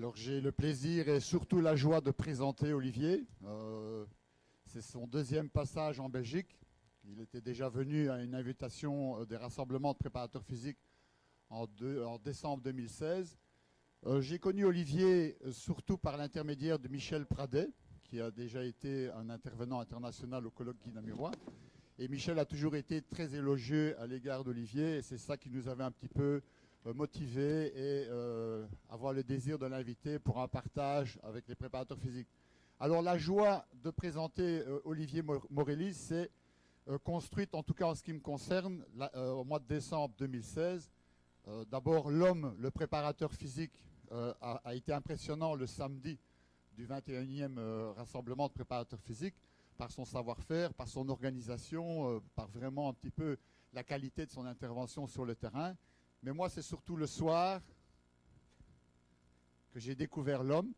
Alors j'ai le plaisir et surtout la joie de présenter Olivier. C'est son deuxième passage en Belgique. Il était déjà venu à une invitation des rassemblements de préparateurs physiques en décembre 2016. J'ai connu Olivier surtout par l'intermédiaire de Michel Pradet, qui a déjà été un intervenant international au colloque Guy Namurois. Et Michel a toujours été très élogieux à l'égard d'Olivier, et c'est ça qui nous avait un petit peu motivé et avoir le désir de l'inviter pour un partage avec les préparateurs physiques. Alors la joie de présenter Olivier Morelli, c'est construite, en tout cas en ce qui me concerne, au mois de décembre 2016. D'abord, l'homme, le préparateur physique, a été impressionnant le samedi du 21e rassemblement de préparateurs physiques, par son savoir-faire, par son organisation, par vraiment un petit peu la qualité de son intervention sur le terrain. Mais moi, c'est surtout le soir que j'ai découvert l'homme.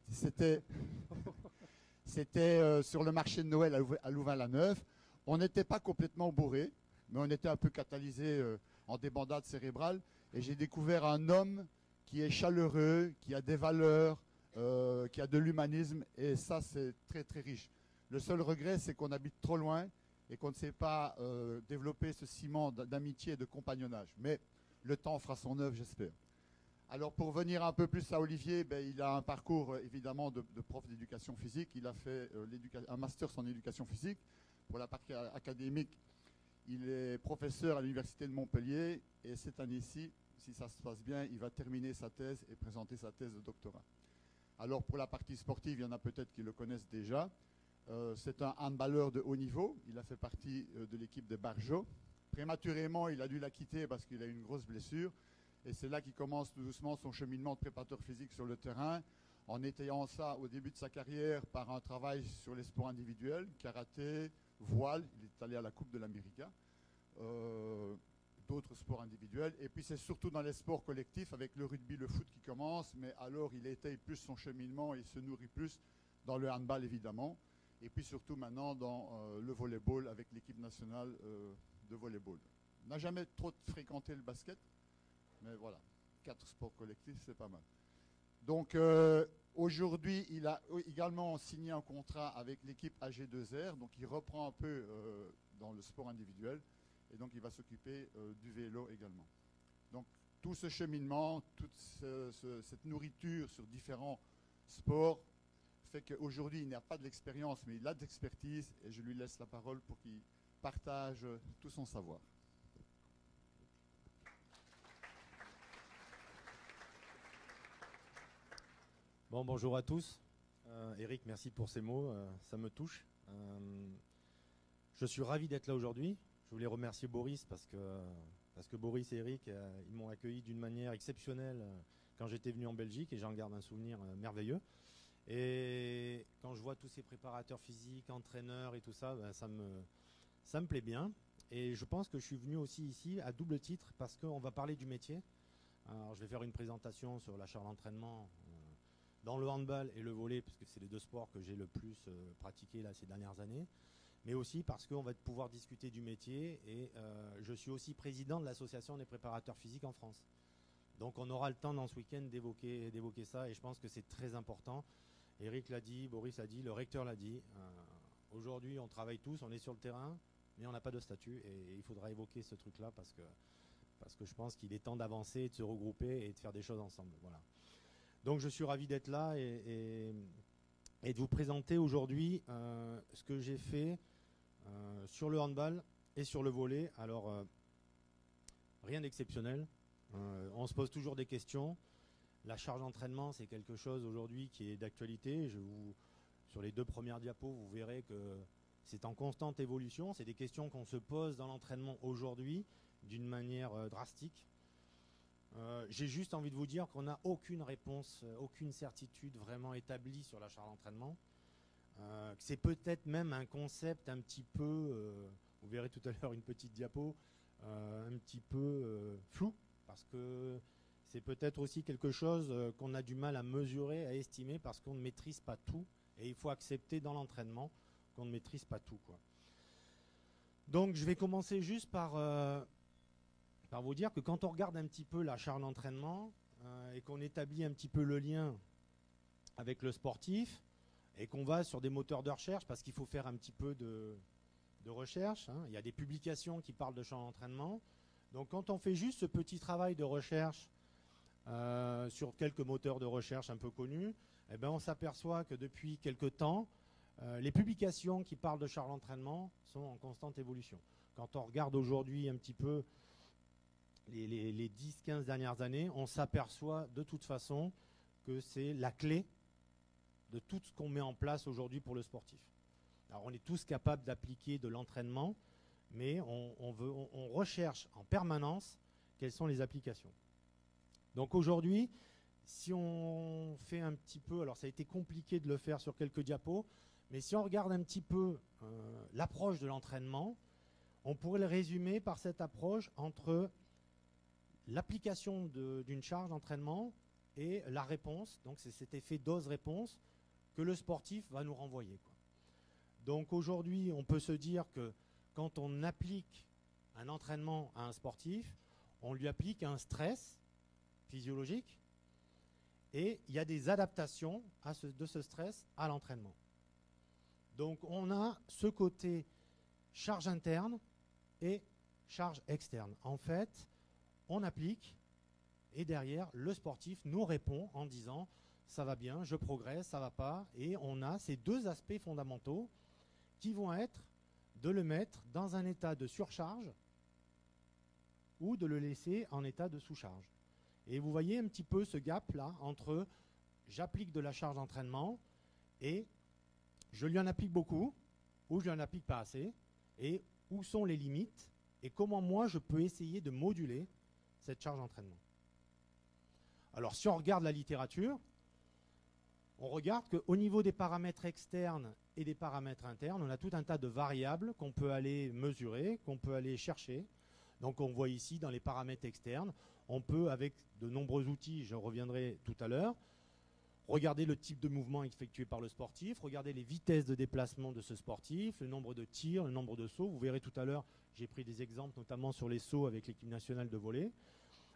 C'était sur le marché de Noël à Louvain-la-Neuve. On n'était pas complètement bourré, mais on était un peu catalysé en débandade cérébrale. Et j'ai découvert un homme qui est chaleureux, qui a des valeurs, qui a de l'humanisme. Et ça, c'est très, très riche. Le seul regret, c'est qu'on habite trop loin et qu'on ne sait pas développer ce ciment d'amitié et de compagnonnage. Mais le temps fera son œuvre, j'espère. Alors, pour venir un peu plus à Olivier, il a un parcours évidemment de prof d'éducation physique. Il a fait un master en éducation physique. Pour la partie académique, il est professeur à l'Université de Montpellier. Et cette année-ci, si ça se passe bien, il va terminer sa thèse et présenter sa thèse de doctorat. Alors, pour la partie sportive, il y en a peut-être qui le connaissent déjà. C'est un handballeur de haut niveau. Il a fait partie de l'équipe des Barjots. Prématurément, il a dû la quitter parce qu'il a eu une grosse blessure. Et c'est là qu'il commence tout doucement son cheminement de préparateur physique sur le terrain, en étayant ça au début de sa carrière par un travail sur les sports individuels, karaté, voile. Il est allé à la Coupe de l'Amérique, d'autres sports individuels. Et puis c'est surtout dans les sports collectifs avec le rugby, le foot qui commence. Mais alors il étaye plus son cheminement et il se nourrit plus dans le handball évidemment. Et puis surtout maintenant dans le volleyball avec l'équipe nationale de volleyball. Il n'a jamais trop fréquenté le basket, mais voilà, 4 sports collectifs, c'est pas mal. Donc aujourd'hui, il a également signé un contrat avec l'équipe AG2R, donc il reprend un peu dans le sport individuel, et donc il va s'occuper du vélo également. Donc tout ce cheminement, toute cette nourriture sur différents sports, fait qu'aujourd'hui, il n'a pas de l'expérience, mais il a de l'expertise, et je lui laisse la parole pour qu'il partage tout son savoir. Bon, bonjour à tous. Eric, merci pour ces mots, ça me touche. Je suis ravi d'être là aujourd'hui. Je voulais remercier Boris parce que Boris et Eric, ils m'ont accueilli d'une manière exceptionnelle quand j'étais venu en Belgique et j'en garde un souvenir merveilleux. Et quand je vois tous ces préparateurs physiques, entraîneurs et tout ça, ça me plaît bien. Et je pense que je suis venu aussi ici à double titre parce qu'on va parler du métier. Alors, je vais faire une présentation sur la charge d'entraînement dans le handball et le volley, parce que c'est les deux sports que j'ai le plus pratiqué là, ces dernières années. Mais aussi parce qu'on va pouvoir discuter du métier. Et je suis aussi président de l'association des préparateurs physiques en France. Donc on aura le temps dans ce week-end d'évoquer ça. Et je pense que c'est très important. Eric l'a dit, Boris l'a dit, le recteur l'a dit. Aujourd'hui, on travaille tous, on est sur le terrain, mais on n'a pas de statut. Et il faudra évoquer ce truc-là parce que je pense qu'il est temps d'avancer, de se regrouper et de faire des choses ensemble. Voilà. Donc je suis ravi d'être là et de vous présenter aujourd'hui ce que j'ai fait sur le handball et sur le volley. Alors, rien d'exceptionnel. On se pose toujours des questions. La charge d'entraînement, c'est quelque chose aujourd'hui qui est d'actualité. Sur les 2 premières diapos, vous verrez que c'est en constante évolution. C'est des questions qu'on se pose dans l'entraînement aujourd'hui d'une manière drastique. J'ai juste envie de vous dire qu'on n'a aucune réponse, aucune certitude vraiment établie sur la charge d'entraînement. C'est peut-être même un concept un petit peu, vous verrez tout à l'heure une petite diapo, un petit peu flou, parce que c'est peut-être aussi quelque chose qu'on a du mal à mesurer, à estimer, parce qu'on ne maîtrise pas tout. Et il faut accepter dans l'entraînement qu'on ne maîtrise pas tout, quoi. Donc je vais commencer juste par vous dire que quand on regarde un petit peu la charge d'entraînement, et qu'on établit un petit peu le lien avec le sportif et qu'on va sur des moteurs de recherche parce qu'il faut faire un petit peu de recherche. Il y a des publications qui parlent de champ d'entraînement. Donc quand on fait juste ce petit travail de recherche sur quelques moteurs de recherche un peu connus, eh ben on s'aperçoit que depuis quelques temps, les publications qui parlent de charge d'entraînement sont en constante évolution. Quand on regarde aujourd'hui un petit peu les 10-15 dernières années, on s'aperçoit de toute façon que c'est la clé de tout ce qu'on met en place aujourd'hui pour le sportif. Alors on est tous capables d'appliquer de l'entraînement, mais on recherche en permanence quelles sont les applications. Donc aujourd'hui, si on fait un petit peu, alors ça a été compliqué de le faire sur quelques diapos, mais si on regarde un petit peu l'approche de l'entraînement, on pourrait le résumer par cette approche entre l'application d'une charge d'entraînement et la réponse. Donc c'est cet effet dose-réponse que le sportif va nous renvoyer, quoi. Donc aujourd'hui, on peut se dire que quand on applique un entraînement à un sportif, on lui applique un stress physiologique et il y a des adaptations de ce stress à l'entraînement. Donc on a ce côté charge interne et charge externe. En fait, on applique et derrière, le sportif nous répond en disant ça va bien, je progresse, ça va pas. Et on a ces deux aspects fondamentaux qui vont être de le mettre dans un état de surcharge ou de le laisser en état de sous-charge. Et vous voyez un petit peu ce gap-là entre j'applique de la charge d'entraînement et je lui en applique beaucoup ou je lui en applique pas assez et où sont les limites et comment moi je peux essayer de moduler cette charge d'entraînement. Alors si on regarde la littérature, on regarde qu'au niveau des paramètres externes et des paramètres internes, on a tout un tas de variables qu'on peut aller mesurer, qu'on peut aller chercher. Donc on voit ici dans les paramètres externes, on peut avec de nombreux outils, je reviendrai tout à l'heure, regarder le type de mouvement effectué par le sportif, regarder les vitesses de déplacement de ce sportif, le nombre de tirs, le nombre de sauts. Vous verrez tout à l'heure, j'ai pris des exemples notamment sur les sauts avec l'équipe nationale de volley.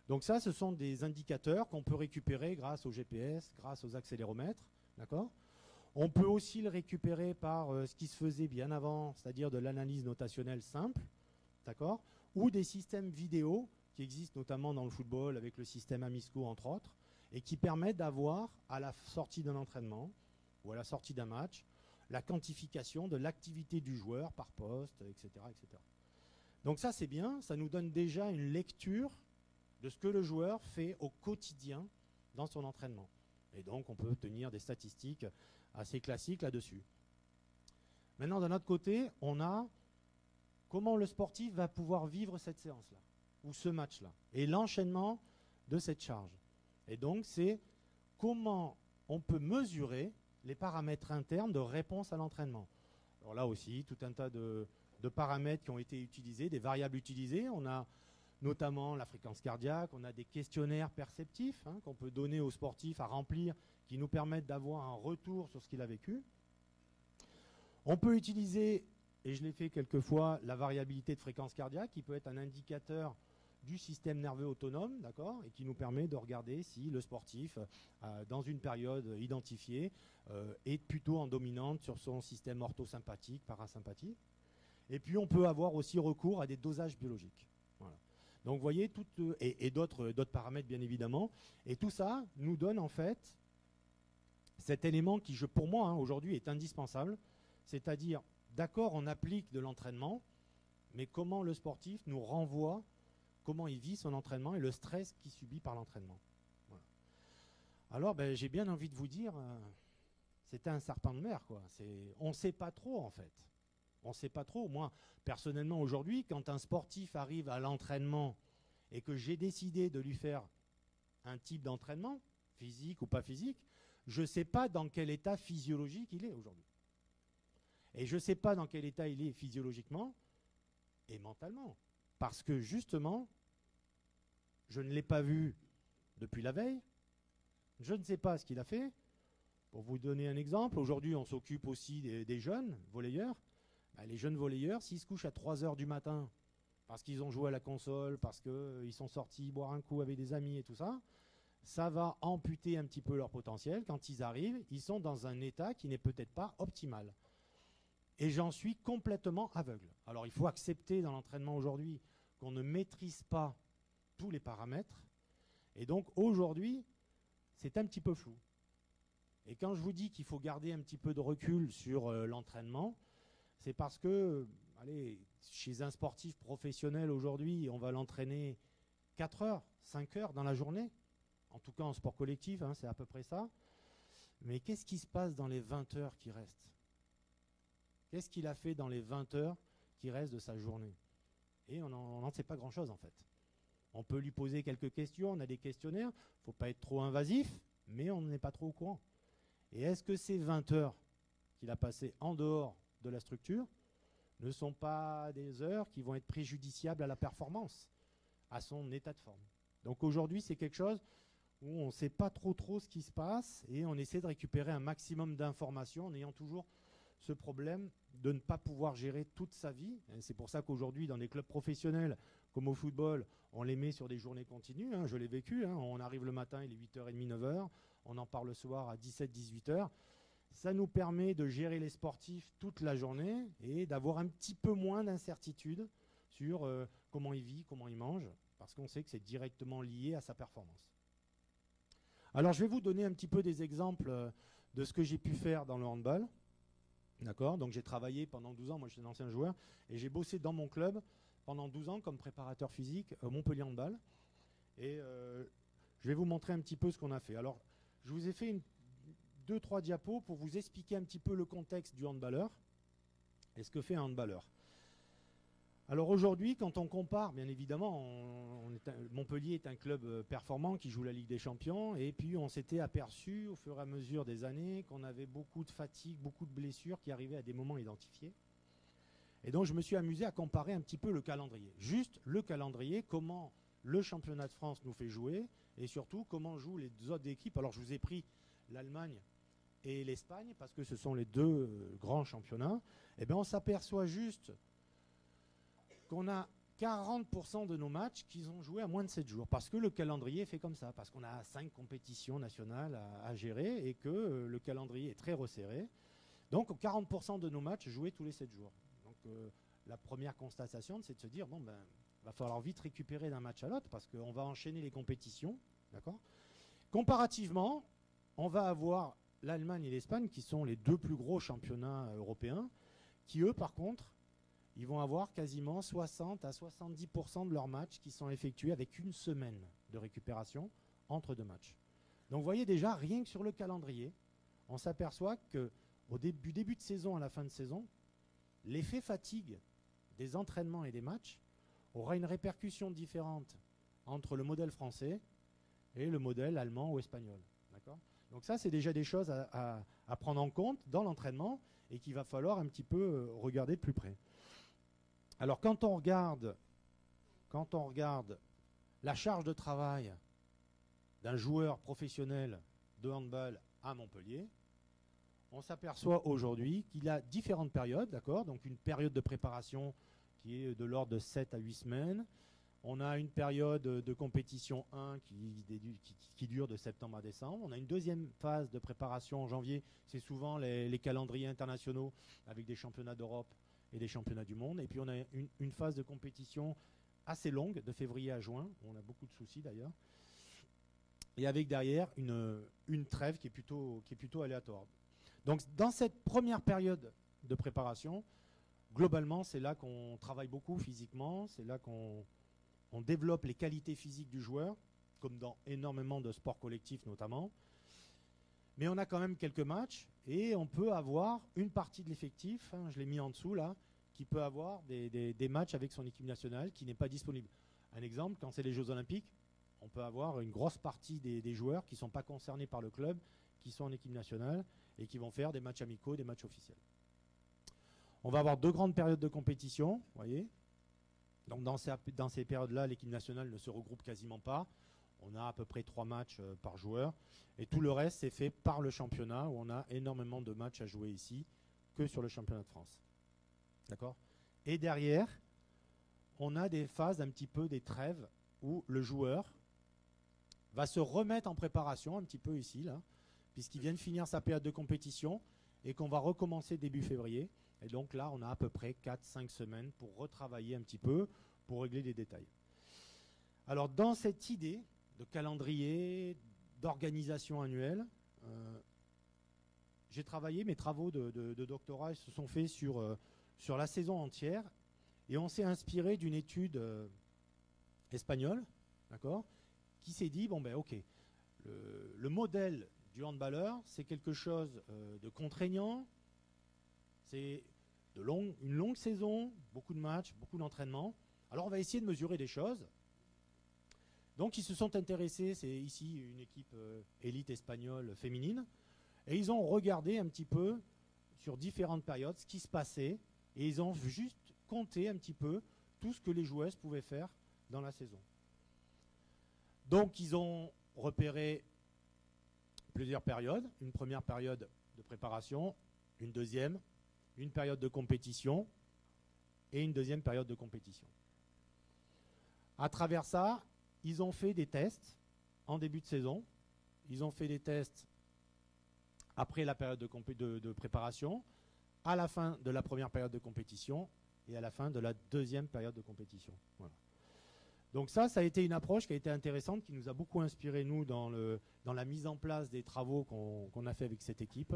Donc ça, ce sont des indicateurs qu'on peut récupérer grâce au GPS, grâce aux accéléromètres. D'accord ? On peut aussi le récupérer par ce qui se faisait bien avant, c'est-à-dire de l'analyse notationnelle simple, d'accord ? Ou des systèmes vidéo qui existent notamment dans le football avec le système Amisco entre autres, et qui permettent d'avoir à la sortie d'un entraînement ou à la sortie d'un match la quantification de l'activité du joueur par poste, etc., etc. Donc ça c'est bien, ça nous donne déjà une lecture de ce que le joueur fait au quotidien dans son entraînement. Et donc on peut obtenir des statistiques assez classiques là-dessus. Maintenant d'un autre côté, on a comment le sportif va pouvoir vivre cette séance-là, ou ce match-là, et l'enchaînement de cette charge. Et donc c'est comment on peut mesurer les paramètres internes de réponse à l'entraînement. Alors là aussi, tout un tas de paramètres qui ont été utilisés, des variables utilisées. On a notamment la fréquence cardiaque, on a des questionnaires perceptifs qu'on peut donner aux sportifs à remplir qui nous permettent d'avoir un retour sur ce qu'il a vécu. On peut utiliser, et je l'ai fait quelques fois, la variabilité de fréquence cardiaque qui peut être un indicateur du système nerveux autonome, d'accord, et qui nous permet de regarder si le sportif, dans une période identifiée, est plutôt en dominante sur son système orthosympathique, parasympathique. Et puis on peut avoir aussi recours à des dosages biologiques. Voilà. Donc vous voyez, et d'autres paramètres bien évidemment. Et tout ça nous donne en fait cet élément qui, pour moi, aujourd'hui est indispensable. C'est-à-dire, d'accord, on applique de l'entraînement, mais comment le sportif nous renvoie, comment il vit son entraînement et le stress qu'il subit par l'entraînement. Voilà. Alors j'ai bien envie de vous dire, c'était un serpent de mer, quoi. On ne sait pas trop en fait. On ne sait pas trop. Moi, personnellement, aujourd'hui, quand un sportif arrive à l'entraînement et que j'ai décidé de lui faire un type d'entraînement, physique ou pas physique, je ne sais pas dans quel état physiologique il est aujourd'hui. Et je ne sais pas dans quel état il est physiologiquement et mentalement. Parce que justement, je ne l'ai pas vu depuis la veille. Je ne sais pas ce qu'il a fait. Pour vous donner un exemple, aujourd'hui, on s'occupe aussi des jeunes volleyeurs. Les jeunes volleyeurs, s'ils se couchent à 3 heures du matin parce qu'ils ont joué à la console, parce qu'ils sont sortis boire un coup avec des amis et tout ça, ça va amputer un petit peu leur potentiel. Quand ils arrivent, ils sont dans un état qui n'est peut-être pas optimal. Et j'en suis complètement aveugle. Alors il faut accepter dans l'entraînement aujourd'hui qu'on ne maîtrise pas tous les paramètres. Et donc aujourd'hui, c'est un petit peu flou. Et quand je vous dis qu'il faut garder un petit peu de recul sur l'entraînement, c'est parce que, allez, chez un sportif professionnel aujourd'hui, on va l'entraîner 4 heures, 5 heures dans la journée. En tout cas en sport collectif, hein, c'est à peu près ça. Mais qu'est-ce qui se passe dans les 20 heures qui restent? Qu'est-ce qu'il a fait dans les 20 heures qui restent de sa journée? Et on n'en sait pas grand-chose en fait. On peut lui poser quelques questions, on a des questionnaires, il ne faut pas être trop invasif, mais on n'est pas trop au courant. Et est-ce que ces 20 heures qu'il a passées en dehors de la structure ne sont pas des heures qui vont être préjudiciables à la performance, à son état de forme? Donc aujourd'hui, c'est quelque chose où on ne sait pas trop ce qui se passe et on essaie de récupérer un maximum d'informations en ayant toujours ce problème de ne pas pouvoir gérer toute sa vie. C'est pour ça qu'aujourd'hui, dans des clubs professionnels comme au football, on les met sur des journées continues. Hein, je l'ai vécu. Hein, on arrive le matin, il est 8h30, 9h. On en part le soir à 17, 18h. Ça nous permet de gérer les sportifs toute la journée et d'avoir un petit peu moins d'incertitude sur comment il vit, comment il mange, parce qu'on sait que c'est directement lié à sa performance. Alors, je vais vous donner un petit peu des exemples de ce que j'ai pu faire dans le handball. D'accord, donc j'ai travaillé pendant 12 ans, moi je suis un ancien joueur, et j'ai bossé dans mon club pendant 12 ans comme préparateur physique au Montpellier Handball. Et je vais vous montrer un petit peu ce qu'on a fait. Alors, je vous ai fait 2-3 diapos pour vous expliquer un petit peu le contexte du handballeur et ce que fait un handballeur. Alors aujourd'hui, quand on compare, bien évidemment, Montpellier est un club performant qui joue la Ligue des Champions, et puis on s'était aperçu au fur et à mesure des années qu'on avait beaucoup de fatigue, beaucoup de blessures qui arrivaient à des moments identifiés. Et donc je me suis amusé à comparer un petit peu le calendrier. Juste le calendrier, comment le championnat de France nous fait jouer, et surtout comment jouent les autres équipes. Alors je vous ai pris l'Allemagne et l'Espagne, parce que ce sont les deux grands championnats. Et bien on s'aperçoit juste qu'on a 40% de nos matchs qui ont joué à moins de 7 jours, parce que le calendrier est fait comme ça, parce qu'on a 5 compétitions nationales à gérer et que le calendrier est très resserré. Donc 40% de nos matchs joués tous les 7 jours. Donc la première constatation, c'est de se dire, bon ben, va falloir vite récupérer d'un match à l'autre, parce qu'on va enchaîner les compétitions. D'accord ? Comparativement, on va avoir l'Allemagne et l'Espagne, qui sont les deux plus gros championnats européens, qui eux, par contre, ils vont avoir quasiment 60 à 70% de leurs matchs qui sont effectués avec une semaine de récupération entre deux matchs. Donc vous voyez déjà, rien que sur le calendrier, on s'aperçoit qu'au début de saison à la fin de saison, l'effet fatigue des entraînements et des matchs aura une répercussion différente entre le modèle français et le modèle allemand ou espagnol. D'accord ? Donc ça, c'est déjà des choses à prendre en compte dans l'entraînement et qu'il va falloir un petit peu regarder de plus près. Alors quand on regarde la charge de travail d'un joueur professionnel de handball à Montpellier, on s'aperçoit aujourd'hui qu'il a différentes périodes, d'accord ? Donc une période de préparation qui est de l'ordre de 7 à 8 semaines. On a une période de compétition 1 qui dure de septembre à décembre. On a une deuxième phase de préparation en janvier. C'est souvent les calendriers internationaux avec des championnats d'Europe et des championnats du monde. Et puis on a une phase de compétition assez longue, de février à juin. On a beaucoup de soucis d'ailleurs. Et avec derrière une trêve qui est plutôt aléatoire. Donc dans cette première période de préparation, globalement, c'est là qu'on travaille beaucoup physiquement, c'est là qu'on développe les qualités physiques du joueur, comme dans énormément de sports collectifs notamment. Mais on a quand même quelques matchs et on peut avoir une partie de l'effectif, hein, je l'ai mis en dessous là, qui peut avoir des matchs avec son équipe nationale qui n'est pas disponible. Un exemple, quand c'est les Jeux Olympiques, on peut avoir une grosse partie des joueurs qui ne sont pas concernés par le club, qui sont en équipe nationale et qui vont faire des matchs amicaux, des matchs officiels. On va avoir 2 grandes périodes de compétition, vous voyez. Donc dans ces périodes-là, l'équipe nationale ne se regroupe quasiment pas. On a à peu près 3 matchs par joueur. Et tout le reste, c'est fait par le championnat, où on a énormément de matchs à jouer ici, que sur le championnat de France. D'accord ? Et derrière, on a des phases un petit peu des trêves, où le joueur va se remettre en préparation un petit peu ici, là, puisqu'il vient de finir sa période de compétition et qu'on va recommencer début février. Et donc là, on a à peu près 4-5 semaines pour retravailler un petit peu, pour régler les détails. Alors, dans cette idée de calendrier, d'organisation annuelle, j'ai travaillé, mes travaux de doctorat se sont faits sur la saison entière, et on s'est inspiré d'une étude espagnole, d'accord, qui s'est dit, bon ben ok, le modèle du handballeur, c'est quelque chose de contraignant, c'est une longue saison, beaucoup de matchs, beaucoup d'entraînements. Alors on va essayer de mesurer des choses. Donc ils se sont intéressés, c'est ici une équipe élite espagnole féminine, et ils ont regardé un petit peu sur différentes périodes ce qui se passait, et ils ont juste compté un petit peu tout ce que les joueuses pouvaient faire dans la saison. Donc ils ont repéré plusieurs périodes, une première période de préparation, une deuxième, une période de compétition et une deuxième période de compétition. À travers ça, ils ont fait des tests en début de saison, ils ont fait des tests après la période de préparation, à la fin de la première période de compétition et à la fin de la deuxième période de compétition. Voilà. Donc ça a été une approche qui a été intéressante, qui nous a beaucoup inspiré, nous, dans la mise en place des travaux qu'on a fait avec cette équipe.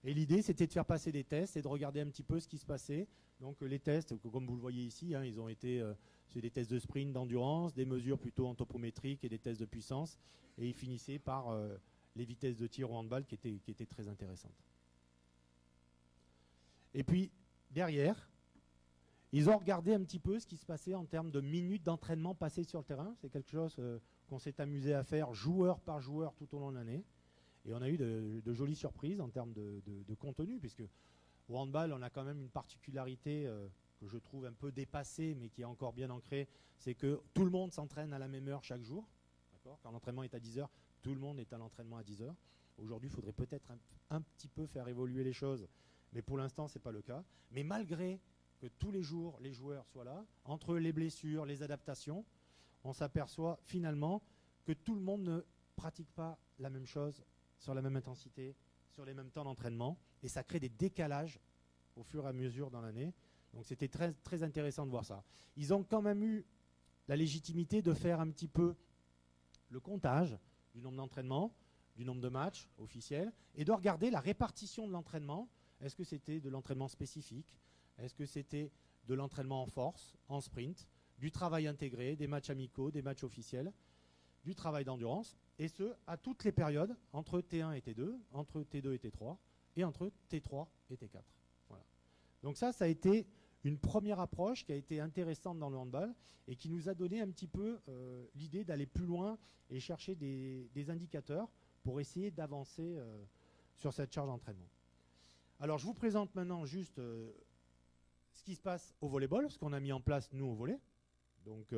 Et l'idée, c'était de faire passer des tests et de regarder un petit peu ce qui se passait. Donc les tests, comme vous le voyez ici, hein, ils ont été, c'est des tests de sprint, d'endurance, des mesures plutôt anthropométriques et des tests de puissance. Et ils finissaient par les vitesses de tir au handball qui étaient très intéressantes. Et puis, derrière, ils ont regardé un petit peu ce qui se passait en termes de minutes d'entraînement passées sur le terrain. C'est quelque chose qu'on s'est amusé à faire joueur par joueur tout au long de l'année. Et on a eu de jolies surprises en termes de contenu, puisque au handball, on a quand même une particularité que je trouve un peu dépassée, mais qui est encore bien ancrée, c'est que tout le monde s'entraîne à la même heure chaque jour. Quand l'entraînement est à 10 heures, tout le monde est à l'entraînement à 10 heures. Aujourd'hui, il faudrait peut-être un petit peu faire évoluer les choses, mais pour l'instant, ce n'est pas le cas. Mais malgré que tous les jours, les joueurs soient là, entre les blessures, les adaptations, on s'aperçoit finalement que tout le monde ne pratique pas la même chose sur la même intensité, sur les mêmes temps d'entraînement, et ça crée des décalages au fur et à mesure dans l'année. Donc c'était très, très intéressant de voir ça. Ils ont quand même eu la légitimité de faire un petit peu le comptage du nombre d'entraînements, du nombre de matchs officiels, et de regarder la répartition de l'entraînement. Est-ce que c'était de l'entraînement spécifique? Est-ce que c'était de l'entraînement en force, en sprint, du travail intégré, des matchs amicaux, des matchs officiels, du travail d'endurance, et ce, à toutes les périodes, entre T1 et T2, entre T2 et T3, et entre T3 et T4. Voilà. Donc ça a été une première approche qui a été intéressante dans le handball et qui nous a donné un petit peu l'idée d'aller plus loin et chercher des indicateurs pour essayer d'avancer sur cette charge d'entraînement. Alors je vous présente maintenant juste ce qui se passe au volleyball, ce qu'on a mis en place nous au volley. Donc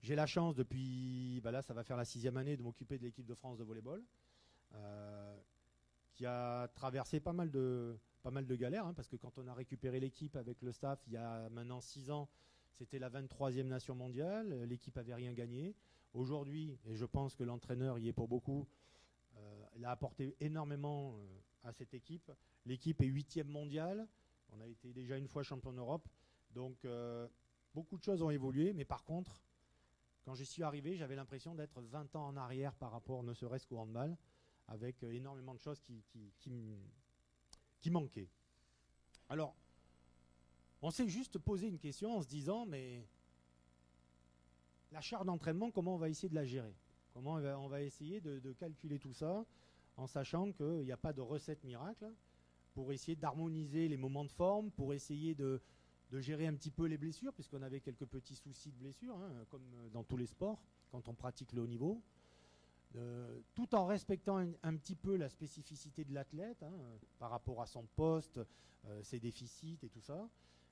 j'ai la chance depuis, là ça va faire la 6e année, de m'occuper de l'équipe de France de volleyball, qui a traversé pas mal de galères, hein, parce que quand on a récupéré l'équipe avec le staff il y a maintenant 6 ans, c'était la 23e nation mondiale, l'équipe n'avait rien gagné. Aujourd'hui, et je pense que l'entraîneur y est pour beaucoup, il a apporté énormément à cette équipe. L'équipe est 8e mondiale, on a été déjà une fois champion d'Europe, donc beaucoup de choses ont évolué, mais par contre, quand je suis arrivé, j'avais l'impression d'être 20 ans en arrière par rapport ne serait-ce qu'au handball, avec énormément de choses qui manquaient. Alors, on s'est juste posé une question en se disant, mais la charge d'entraînement, comment on va essayer de la gérer? Comment on va essayer de calculer tout ça, en sachant qu'il n'y a pas de recette miracle, pour essayer d'harmoniser les moments de forme, pour essayer de gérer un petit peu les blessures, puisqu'on avait quelques petits soucis de blessures, hein, comme dans tous les sports, quand on pratique le haut niveau, tout en respectant un petit peu la spécificité de l'athlète, hein, par rapport à son poste, ses déficits et tout ça,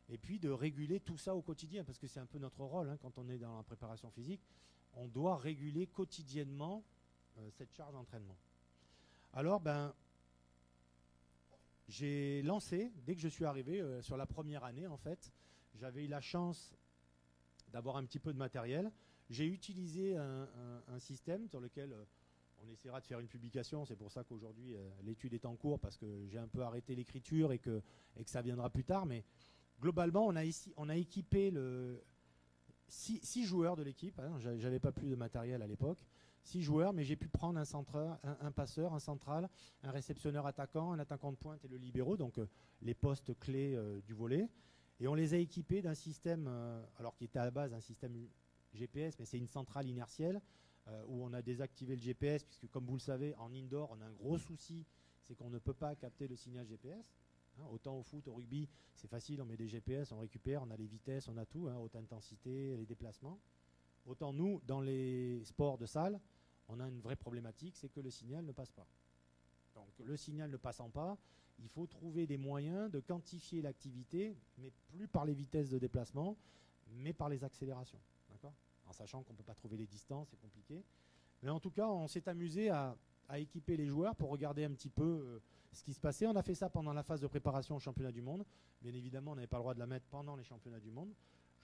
et puis de réguler tout ça au quotidien, parce que c'est un peu notre rôle, hein, quand on est dans la préparation physique, on doit réguler quotidiennement cette charge d'entraînement. Alors, j'ai lancé, dès que je suis arrivé, sur la première année en fait, j'avais eu la chance d'avoir un petit peu de matériel. j'ai utilisé un système sur lequel on essaiera de faire une publication. C'est pour ça qu'aujourd'hui, l'étude est en cours parce que j'ai un peu arrêté l'écriture et que ça viendra plus tard. Mais globalement, on a équipé 6 joueurs de l'équipe. Hein, j'avais pas plus de matériel à l'époque. 6 joueurs, mais j'ai pu prendre un passeur, un central, un réceptionneur attaquant, un attaquant de pointe et le libéro, donc les postes clés du volet. Et on les a équipés d'un système, alors qui était à la base un système GPS, mais c'est une centrale inertielle où on a désactivé le GPS, puisque comme vous le savez, en indoor, on a un gros souci, c'est qu'on ne peut pas capter le signal GPS. Hein, autant au foot, au rugby, c'est facile, on met des GPS, on récupère, on a les vitesses, on a tout, hein, haute intensité, les déplacements. Autant nous, dans les sports de salle, on a une vraie problématique, c'est que le signal ne passe pas. Donc le signal ne passant pas, il faut trouver des moyens de quantifier l'activité, mais plus par les vitesses de déplacement, mais par les accélérations. D'accord ? En sachant qu'on ne peut pas trouver les distances, c'est compliqué. Mais en tout cas, on s'est amusé à équiper les joueurs pour regarder un petit peu ce qui se passait. On a fait ça pendant la phase de préparation au championnat du monde. Bien évidemment, on n'avait pas le droit de la mettre pendant les championnats du monde.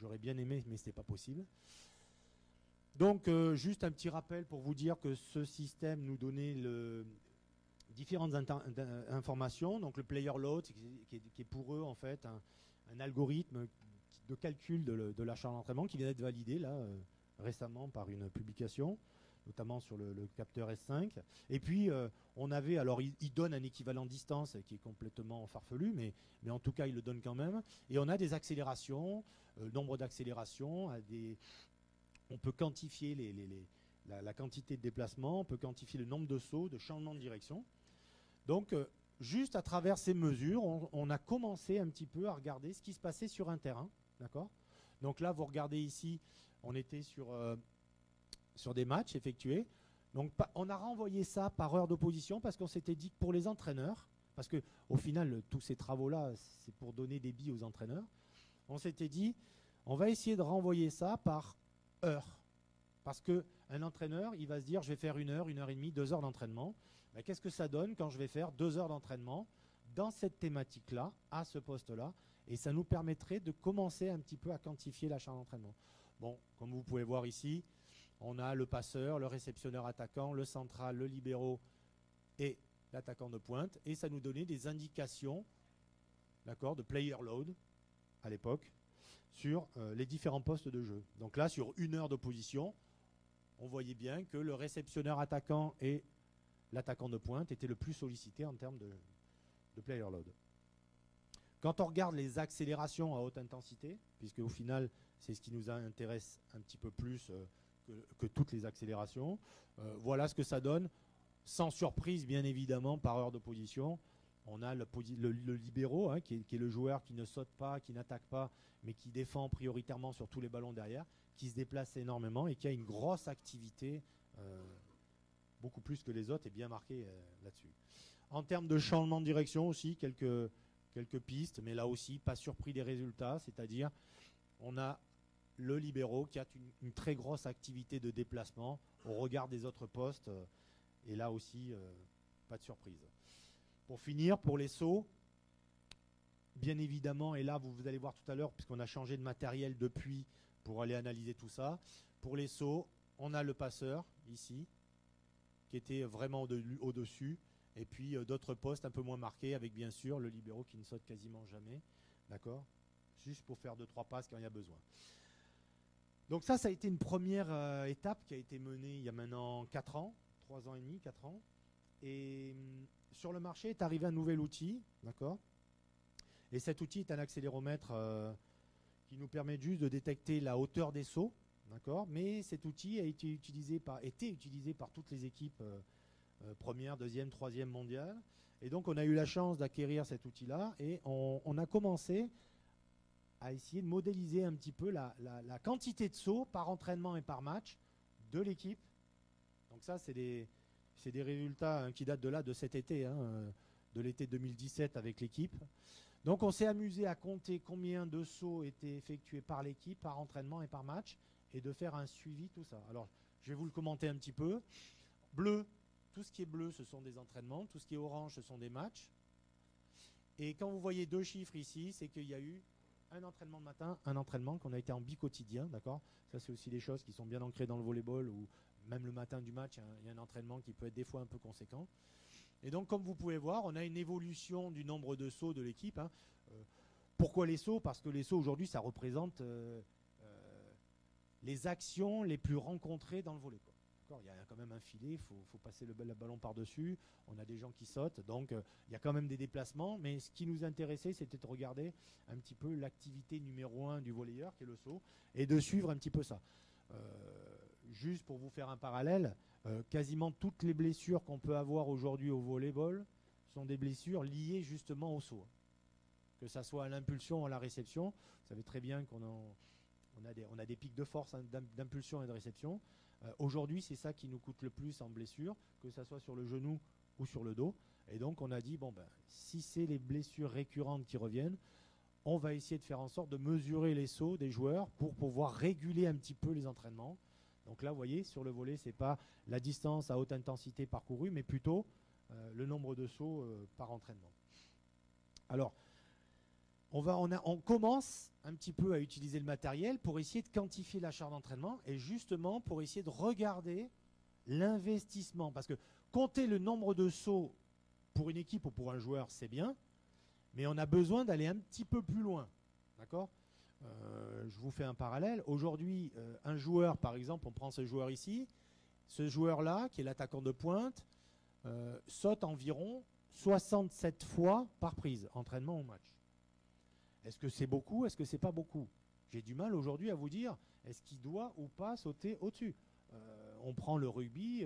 J'aurais bien aimé, mais ce n'était pas possible. Donc, juste un petit rappel pour vous dire que ce système nous donnait différentes informations. Donc, le player load, qui est pour eux, en fait, un algorithme de calcul de la charge d'entraînement qui vient d'être validé, là, récemment par une publication, notamment sur le capteur S5. Et puis, on avait, alors, il donne un équivalent distance qui est complètement farfelu, mais en tout cas, il le donne quand même. Et on a des accélérations, nombre d'accélérations, on peut quantifier la quantité de déplacement, on peut quantifier le nombre de sauts, de changements de direction. Donc, juste à travers ces mesures, on a commencé un petit peu à regarder ce qui se passait sur un terrain. D'accord ? Donc là, vous regardez ici, on était sur des matchs effectués. Donc, on a renvoyé ça par heure d'opposition parce qu'on s'était dit que pour les entraîneurs, parce qu'au final, tous ces travaux-là, c'est pour donner des billes aux entraîneurs, on s'était dit, on va essayer de renvoyer ça par heure. Parce qu'un entraîneur, il va se dire, je vais faire 1 heure, 1 heure et demie, 2 heures d'entraînement. Ben, qu'est-ce que ça donne quand je vais faire 2 heures d'entraînement dans cette thématique-là, à ce poste-là? Et ça nous permettrait de commencer un petit peu à quantifier la charge d'entraînement. Bon, comme vous pouvez voir ici, on a le passeur, le réceptionneur attaquant, le central, le libéro et l'attaquant de pointe. Et ça nous donnait des indications, d'accord, de player load à l'époque, sur les différents postes de jeu. Donc là, sur 1 heure d'opposition, on voyait bien que le réceptionneur attaquant et l'attaquant de pointe étaient le plus sollicités en termes de player load. Quand on regarde les accélérations à haute intensité, puisque au final, c'est ce qui nous intéresse un petit peu plus que toutes les accélérations, voilà ce que ça donne, sans surprise bien évidemment par heure d'opposition. On a le libéro, hein, qui est le joueur qui ne saute pas, qui n'attaque pas, mais qui défend prioritairement sur tous les ballons derrière, qui se déplace énormément et qui a une grosse activité, beaucoup plus que les autres, et bien marqué là-dessus. En termes de changement de direction aussi, quelques pistes, mais là aussi, pas surpris des résultats, c'est-à-dire on a le libéro qui a une très grosse activité de déplacement au regard des autres postes, et là aussi, pas de surprise. Pour finir, pour les sauts, bien évidemment, et là vous allez voir tout à l'heure, puisqu'on a changé de matériel depuis pour aller analyser tout ça, pour les sauts, on a le passeur ici, qui était vraiment au-dessus, et puis d'autres postes un peu moins marqués, avec bien sûr le libéro qui ne saute quasiment jamais, d'accord ? Juste pour faire 2-3 passes quand il y a besoin. Donc ça a été une première étape qui a été menée il y a maintenant 4 ans, 3 ans et demi, 4 ans. Et sur le marché est arrivé un nouvel outil, d'accord ? Et cet outil est un accéléromètre qui nous permet juste de détecter la hauteur des sauts, d'accord ? Mais cet outil a été utilisé par toutes les équipes première, deuxième, troisième mondiale. Et donc on a eu la chance d'acquérir cet outil-là et on a commencé à essayer de modéliser un petit peu la quantité de sauts par entraînement et par match de l'équipe. Donc ça, c'est des résultats qui datent de cet été, de l'été 2017 avec l'équipe. Donc on s'est amusé à compter combien de sauts étaient effectués par l'équipe, par entraînement et par match, et de faire un suivi, tout ça. Alors, je vais vous le commenter un petit peu. Bleu, tout ce qui est bleu, ce sont des entraînements. Tout ce qui est orange, ce sont des matchs. Et quand vous voyez 2 chiffres ici, c'est qu'il y a eu un entraînement de matin, un entraînement qu'on a été en bi-quotidien, d'accord. Ça, c'est aussi des choses qui sont bien ancrées dans le volleyball, où même le matin du match, il y a un entraînement qui peut être des fois un peu conséquent. Et donc, comme vous pouvez voir, on a une évolution du nombre de sauts de l'équipe. Hein. Pourquoi les sauts? Parce que les sauts, aujourd'hui, ça représente les actions les plus rencontrées dans le volley. Il y a quand même un filet, il faut passer le ballon par-dessus. On a des gens qui sautent, donc il y a quand même des déplacements. Mais ce qui nous intéressait, c'était de regarder un petit peu l'activité numéro 1 du volleyeur, qui est le saut, et de suivre un petit peu ça. Juste pour vous faire un parallèle, quasiment toutes les blessures qu'on peut avoir aujourd'hui au volleyball sont des blessures liées justement au saut. Que ça soit à l'impulsion ou à la réception. Vous savez très bien qu'on a des pics de force, hein, d'impulsion et de réception. Aujourd'hui, c'est ça qui nous coûte le plus en blessure, que ça soit sur le genou ou sur le dos. Et donc, on a dit, bon, ben, si c'est les blessures récurrentes qui reviennent, on va essayer de faire en sorte de mesurer les sauts des joueurs pour pouvoir réguler un petit peu les entraînements. Donc là, vous voyez, sur le volley, ce n'est pas la distance à haute intensité parcourue, mais plutôt le nombre de sauts par entraînement. Alors, on commence un petit peu à utiliser le matériel pour essayer de quantifier la charge d'entraînement et justement pour essayer de regarder l'investissement. Parce que compter le nombre de sauts pour une équipe ou pour un joueur, c'est bien, mais on a besoin d'aller un petit peu plus loin. D'accord ? Je vous fais un parallèle. Aujourd'hui, un joueur, par exemple, on prend ce joueur ici, ce joueur-là, qui est l'attaquant de pointe, saute environ 67 fois par prise, entraînement au match. Est-ce que c'est beaucoup? Est-ce que c'est pas beaucoup? J'ai du mal aujourd'hui à vous dire, est-ce qu'il doit ou pas sauter au-dessus? On prend le rugby.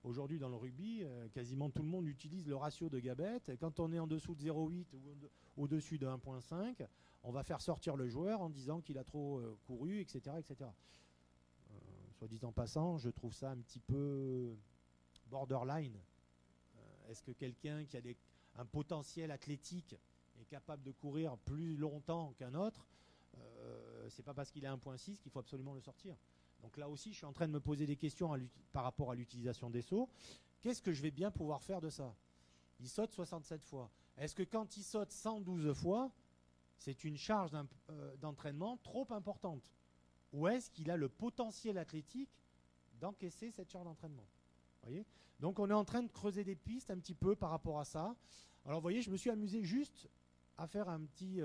Aujourd'hui, dans le rugby, quasiment tout le monde utilise le ratio de Gabet. Quand on est en dessous de 0,8 ou au-dessus de 1,5, on va faire sortir le joueur en disant qu'il a trop couru, etc. etc. Soit dit en passant, je trouve ça un petit peu borderline. Est-ce que quelqu'un qui a un potentiel athlétique est capable de courir plus longtemps qu'un autre, c'est pas parce qu'il a 1,6 qu'il faut absolument le sortir. Donc là aussi, je suis en train de me poser des questions par rapport à l'utilisation des sauts. Qu'est-ce que je vais bien pouvoir faire de ça? Il saute 67 fois. Est-ce que quand il saute 112 fois, c'est une charge d'entraînement trop importante? Ou est-ce qu'il a le potentiel athlétique d'encaisser cette charge d'entraînement? Voyez? Donc on est en train de creuser des pistes un petit peu par rapport à ça. Alors vous voyez, je me suis amusé juste à faire un petit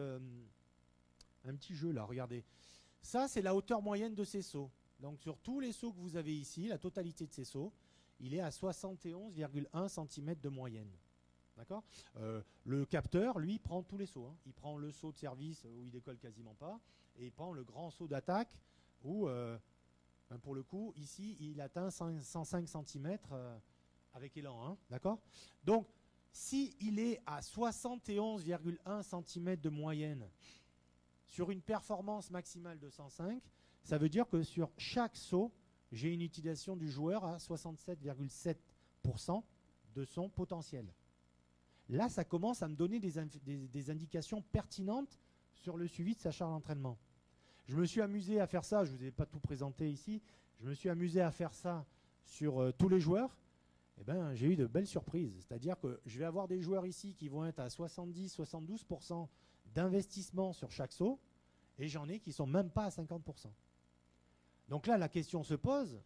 jeu là, regardez. Ça, c'est la hauteur moyenne de ces sauts. Donc sur tous les sauts que vous avez ici, la totalité de ces sauts, il est à 71,1 cm de moyenne. D'accord? Le capteur, lui, prend tous les sauts. Hein. Il prend le saut de service où il décolle quasiment pas, et il prend le grand saut d'attaque où, pour le coup, ici, il atteint 105 cm avec élan. Hein. D'accord? Donc, s'il est à 71,1 cm de moyenne sur une performance maximale de 105, ça veut dire que sur chaque saut, j'ai une utilisation du joueur à 67,7% de son potentiel. Là, ça commence à me donner des indications pertinentes sur le suivi de sa charge d'entraînement. Je me suis amusé à faire ça, je ne vous ai pas tout présenté ici, je me suis amusé à faire ça sur tous les joueurs. Eh ben, j'ai eu de belles surprises. C'est-à-dire que je vais avoir des joueurs ici qui vont être à 70-72% d'investissement sur chaque saut, et j'en ai qui ne sont même pas à 50%. Donc là, la question se pose,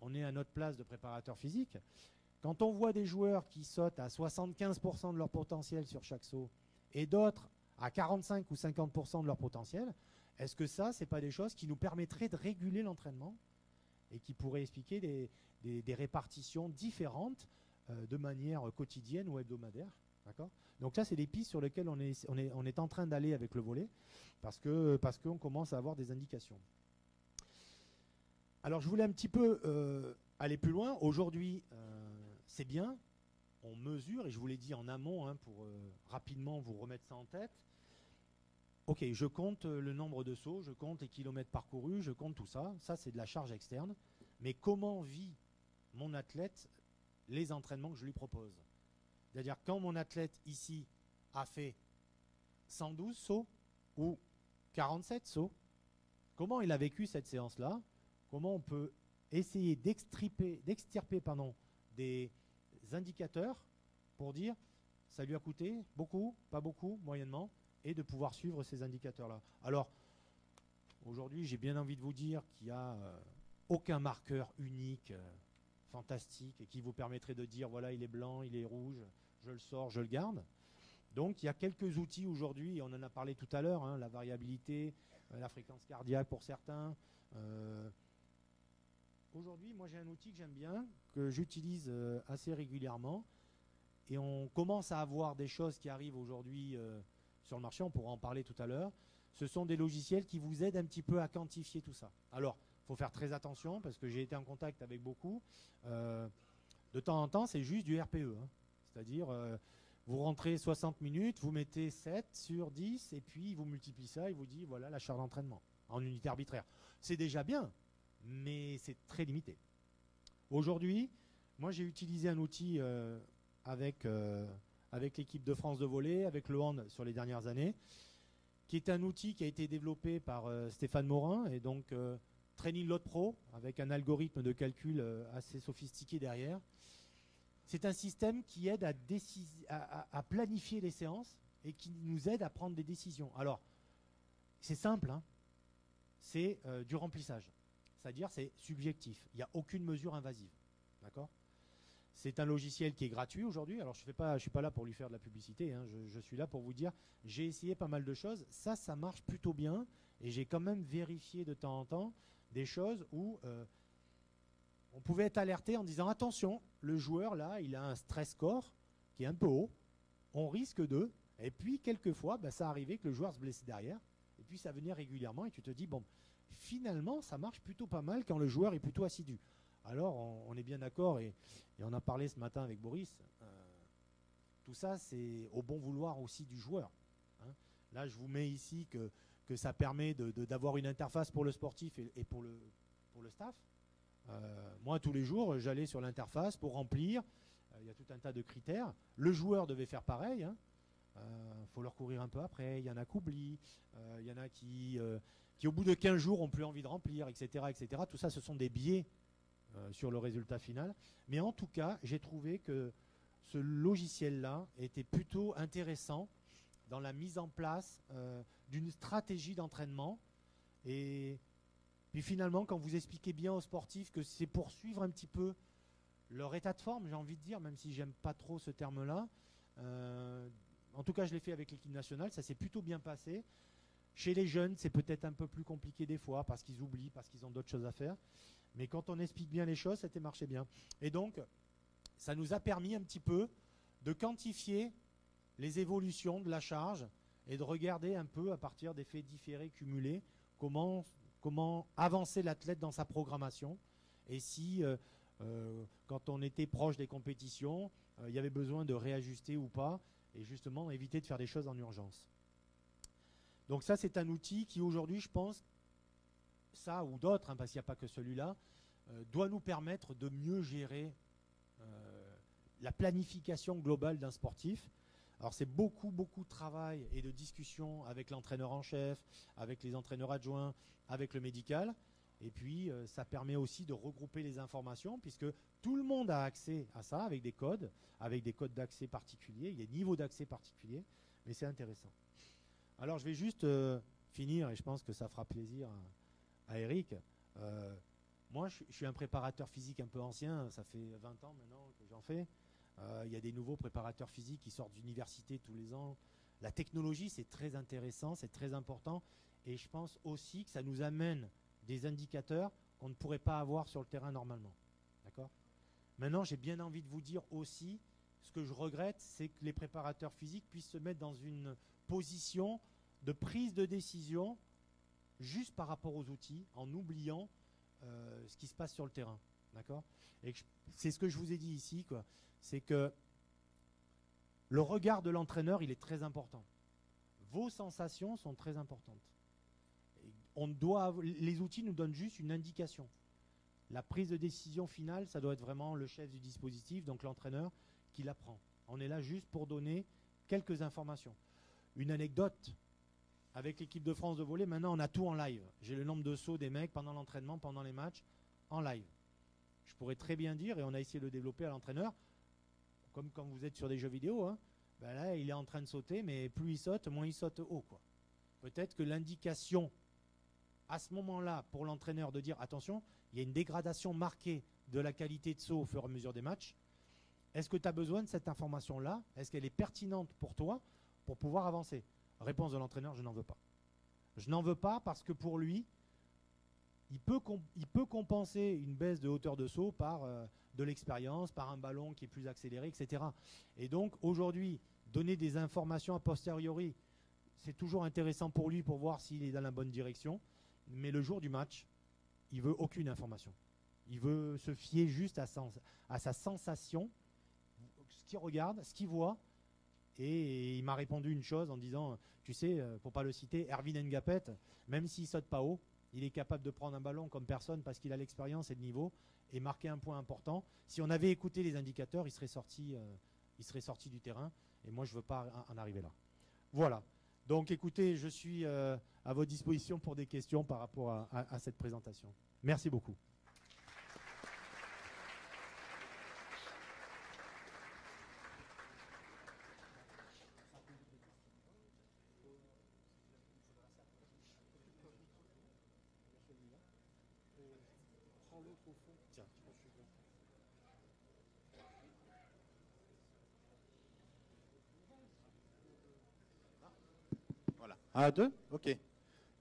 on est à notre place de préparateur physique, quand on voit des joueurs qui sautent à 75% de leur potentiel sur chaque saut, et d'autres à 45 ou 50% de leur potentiel, est-ce que ça, ce n'est pas des choses qui nous permettraient de réguler l'entraînement et qui pourraient expliquer des répartitions différentes de manière quotidienne ou hebdomadaire? D'accord? Donc ça, c'est des pistes sur lesquelles on est en train d'aller avec le volley parce qu'on commence à avoir des indications. Alors, je voulais un petit peu aller plus loin. Aujourd'hui, c'est bien, on mesure, et je vous l'ai dit en amont hein, pour rapidement vous remettre ça en tête. Ok, je compte le nombre de sauts, je compte les kilomètres parcourus, je compte tout ça. Ça, c'est de la charge externe. Mais comment vit mon athlète les entraînements que je lui propose? C'est-à-dire quand mon athlète ici a fait 112 sauts ou 47 sauts, comment il a vécu cette séance-là? Comment on peut essayer d'extirper des indicateurs pour dire ça lui a coûté beaucoup, pas beaucoup, moyennement, et de pouvoir suivre ces indicateurs-là. Alors, aujourd'hui, j'ai bien envie de vous dire qu'il n'y a aucun marqueur unique, fantastique, et qui vous permettrait de dire, voilà, il est blanc, il est rouge, je le sors, je le garde. Donc, il y a quelques outils aujourd'hui, on en a parlé tout à l'heure, hein, la variabilité, la fréquence cardiaque pour certains. Aujourd'hui, moi, j'ai un outil que j'aime bien, que j'utilise assez régulièrement, et on commence à avoir des choses qui arrivent aujourd'hui sur le marché, on pourra en parler tout à l'heure. Ce sont des logiciels qui vous aident un petit peu à quantifier tout ça. Alors, il faut faire très attention parce que j'ai été en contact avec beaucoup. De temps en temps, c'est juste du RPE. Hein. C'est-à-dire, vous rentrez 60 minutes, vous mettez 7 sur 10 et puis vous multipliez ça et vous dit voilà la charge d'entraînement en unité arbitraire. C'est déjà bien, mais c'est très limité. Aujourd'hui, moi j'ai utilisé un outil avec l'équipe de France de volley, avec le hand sur les dernières années, qui est un outil qui a été développé par Stéphane Morin et donc Training Load Pro avec un algorithme de calcul assez sophistiqué derrière. C'est un système qui aide à planifier les séances et qui nous aide à prendre des décisions. Alors, c'est simple, hein, c'est du remplissage. C'est-à-dire c'est subjectif. Il n'y a aucune mesure invasive. D'accord ? C'est un logiciel qui est gratuit aujourd'hui. Alors, je ne suis pas là pour lui faire de la publicité. Hein. Je suis là pour vous dire, j'ai essayé pas mal de choses. Ça marche plutôt bien. Et j'ai quand même vérifié de temps en temps des choses où on pouvait être alerté en disant, attention, le joueur, là, il a un stress score qui est un peu haut. On risque de... Et puis, quelquefois, ça arrivait que le joueur se blessait derrière. Et puis, ça venait régulièrement. Et tu te dis, bon, finalement, ça marche plutôt pas mal quand le joueur est plutôt assidu. Alors, on est bien d'accord, et on a parlé ce matin avec Boris, tout ça, c'est au bon vouloir aussi du joueur. Hein. Là, je vous mets ici que ça permet d'avoir une interface pour le sportif et pour le staff. Moi, tous les jours, j'allais sur l'interface pour remplir. Il y a tout un tas de critères. Le joueur devait faire pareil. Hein. Faut leur courir un peu après. Il y en a qui oublient. Il y en a qui, au bout de 15 jours, n'ont plus envie de remplir, etc., etc. Tout ça, ce sont des biais sur le résultat final. Mais en tout cas, j'ai trouvé que ce logiciel-là était plutôt intéressant dans la mise en place d'une stratégie d'entraînement. Et puis finalement, quand vous expliquez bien aux sportifs que c'est pour suivre un petit peu leur état de forme, j'ai envie de dire, même si j'aime pas trop ce terme-là, en tout cas je l'ai fait avec l'équipe nationale, ça s'est plutôt bien passé. Chez les jeunes, c'est peut-être un peu plus compliqué des fois, parce qu'ils oublient, parce qu'ils ont d'autres choses à faire. Mais quand on explique bien les choses, ça marché bien. Et donc, ça nous a permis un petit peu de quantifier les évolutions de la charge et de regarder un peu, à partir des faits différés cumulés, comment avancer l'athlète dans sa programmation. Et si, quand on était proche des compétitions, il y avait besoin de réajuster ou pas, et justement éviter de faire des choses en urgence. Donc ça, c'est un outil qui aujourd'hui, je pense, ça ou d'autres, hein, parce qu'il n'y a pas que celui-là, doit nous permettre de mieux gérer la planification globale d'un sportif. Alors c'est beaucoup de travail et de discussion avec l'entraîneur en chef, avec les entraîneurs adjoints, avec le médical. Et puis ça permet aussi de regrouper les informations, puisque tout le monde a accès à ça avec des codes d'accès particuliers, il y a des niveaux d'accès particuliers, mais c'est intéressant. Alors je vais juste finir, et je pense que ça fera plaisir à Eric. Moi, je suis un préparateur physique un peu ancien, ça fait 20 ans maintenant que j'en fais. Il y a des nouveaux préparateurs physiques qui sortent d'université tous les ans. La technologie, c'est très intéressant, c'est très important. Et je pense aussi que ça nous amène des indicateurs qu'on ne pourrait pas avoir sur le terrain normalement. D'accord ? Maintenant, j'ai bien envie de vous dire aussi, ce que je regrette, c'est que les préparateurs physiques puissent se mettre dans une position de prise de décision juste par rapport aux outils, en oubliant ce qui se passe sur le terrain. D'accord ? Et c'est ce que je vous ai dit ici, quoi. C'est que le regard de l'entraîneur, il est très important. Vos sensations sont très importantes. Les outils nous donnent juste une indication. La prise de décision finale, ça doit être vraiment le chef du dispositif, donc l'entraîneur, qui la prend. On est là juste pour donner quelques informations. Une anecdote, avec l'équipe de France de volley, maintenant on a tout en live. J'ai le nombre de sauts des mecs pendant l'entraînement, pendant les matchs, en live. Je pourrais très bien dire, et on a essayé de le développer à l'entraîneur, comme quand vous êtes sur des jeux vidéo, hein, ben là, il est en train de sauter, mais plus il saute, moins il saute haut, quoi. Peut-être que l'indication à ce moment-là pour l'entraîneur de dire attention, il y a une dégradation marquée de la qualité de saut au fur et à mesure des matchs. Est-ce que tu as besoin de cette information-là? Est-ce qu'elle est pertinente pour toi pour pouvoir avancer? Réponse de l'entraîneur, je n'en veux pas. Je n'en veux pas parce que pour lui, il peut compenser une baisse de hauteur de saut par de l'expérience, par un ballon qui est plus accéléré, etc. Et donc aujourd'hui, donner des informations a posteriori, c'est toujours intéressant pour lui pour voir s'il est dans la bonne direction. Mais le jour du match, il veut aucune information. Il veut se fier juste à sa sensation, ce qu'il regarde, ce qu'il voit. Et il m'a répondu une chose en disant, tu sais, pour pas le citer, Erwin Ngapet, même s'il saute pas haut, il est capable de prendre un ballon comme personne parce qu'il a l'expérience et le niveau et marquer un point important. Si on avait écouté les indicateurs, il serait sorti du terrain. Et moi, je ne veux pas en arriver là. Voilà. Donc, écoutez, je suis à votre disposition pour des questions par rapport à cette présentation. Merci beaucoup. Voilà. 1, 2, ok.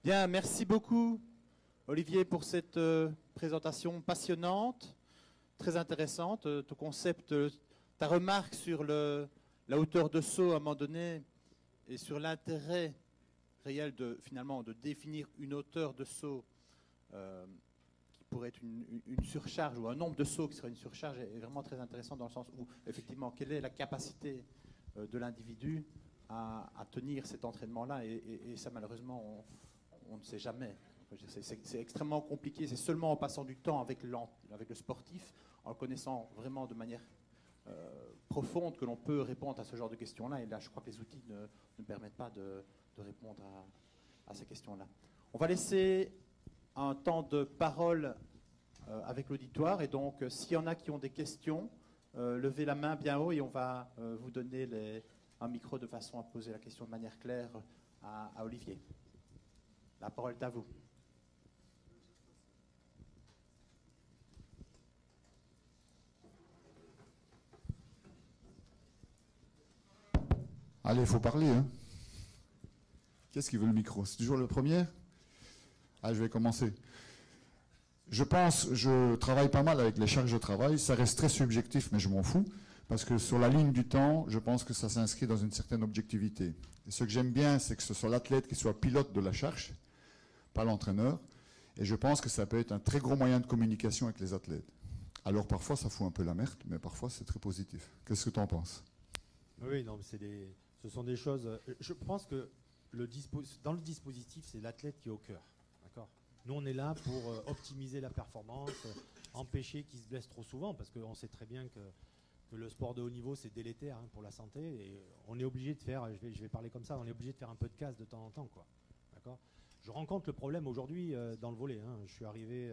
Bien, merci beaucoup Olivier pour cette présentation passionnante, très intéressante. Ton concept, ta remarque sur la hauteur de saut à un moment donné et sur l'intérêt réel finalement de définir une hauteur de saut qui pourrait être une surcharge ou un nombre de sauts qui serait une surcharge est vraiment très intéressant dans le sens où effectivement quelle est la capacité de l'individu à tenir cet entraînement-là et ça malheureusement on ne sait jamais. C'est extrêmement compliqué, c'est seulement en passant du temps avec le sportif, en le connaissant vraiment de manière profonde que l'on peut répondre à ce genre de questions-là. Et là, je crois que les outils ne permettent pas de répondre à ces questions-là. On va laisser un temps de parole avec l'auditoire. Et donc, s'il y en a qui ont des questions, levez la main bien haut et on va vous donner un micro de façon à poser la question de manière claire à Olivier. La parole est à vous. Allez, il faut parler. Hein. Qu'est-ce qui veut le micro? C'est toujours le premier? Ah, je vais commencer. Je travaille pas mal avec les charges de travail. Ça reste très subjectif, mais je m'en fous. Parce que sur la ligne du temps, je pense que ça s'inscrit dans une certaine objectivité. Et ce que j'aime bien, c'est que ce soit l'athlète qui soit pilote de la charge, pas l'entraîneur. Et je pense que ça peut être un très gros moyen de communication avec les athlètes. Alors parfois, ça fout un peu la merde, mais parfois, c'est très positif. Qu'est-ce que tu en penses? Oui, non, ce sont des choses. Je pense que dans le dispositif, c'est l'athlète qui est au cœur. D'accord. Nous, on est là pour optimiser la performance, empêcher qu'il se blesse trop souvent, parce qu'on sait très bien que le sport de haut niveau, c'est délétère pour la santé. Et on est obligé de faire, je vais parler comme ça, on est obligé de faire un peu de casse de temps en temps, quoi. D'accord. Je rencontre le problème aujourd'hui dans le volley. Je suis arrivé.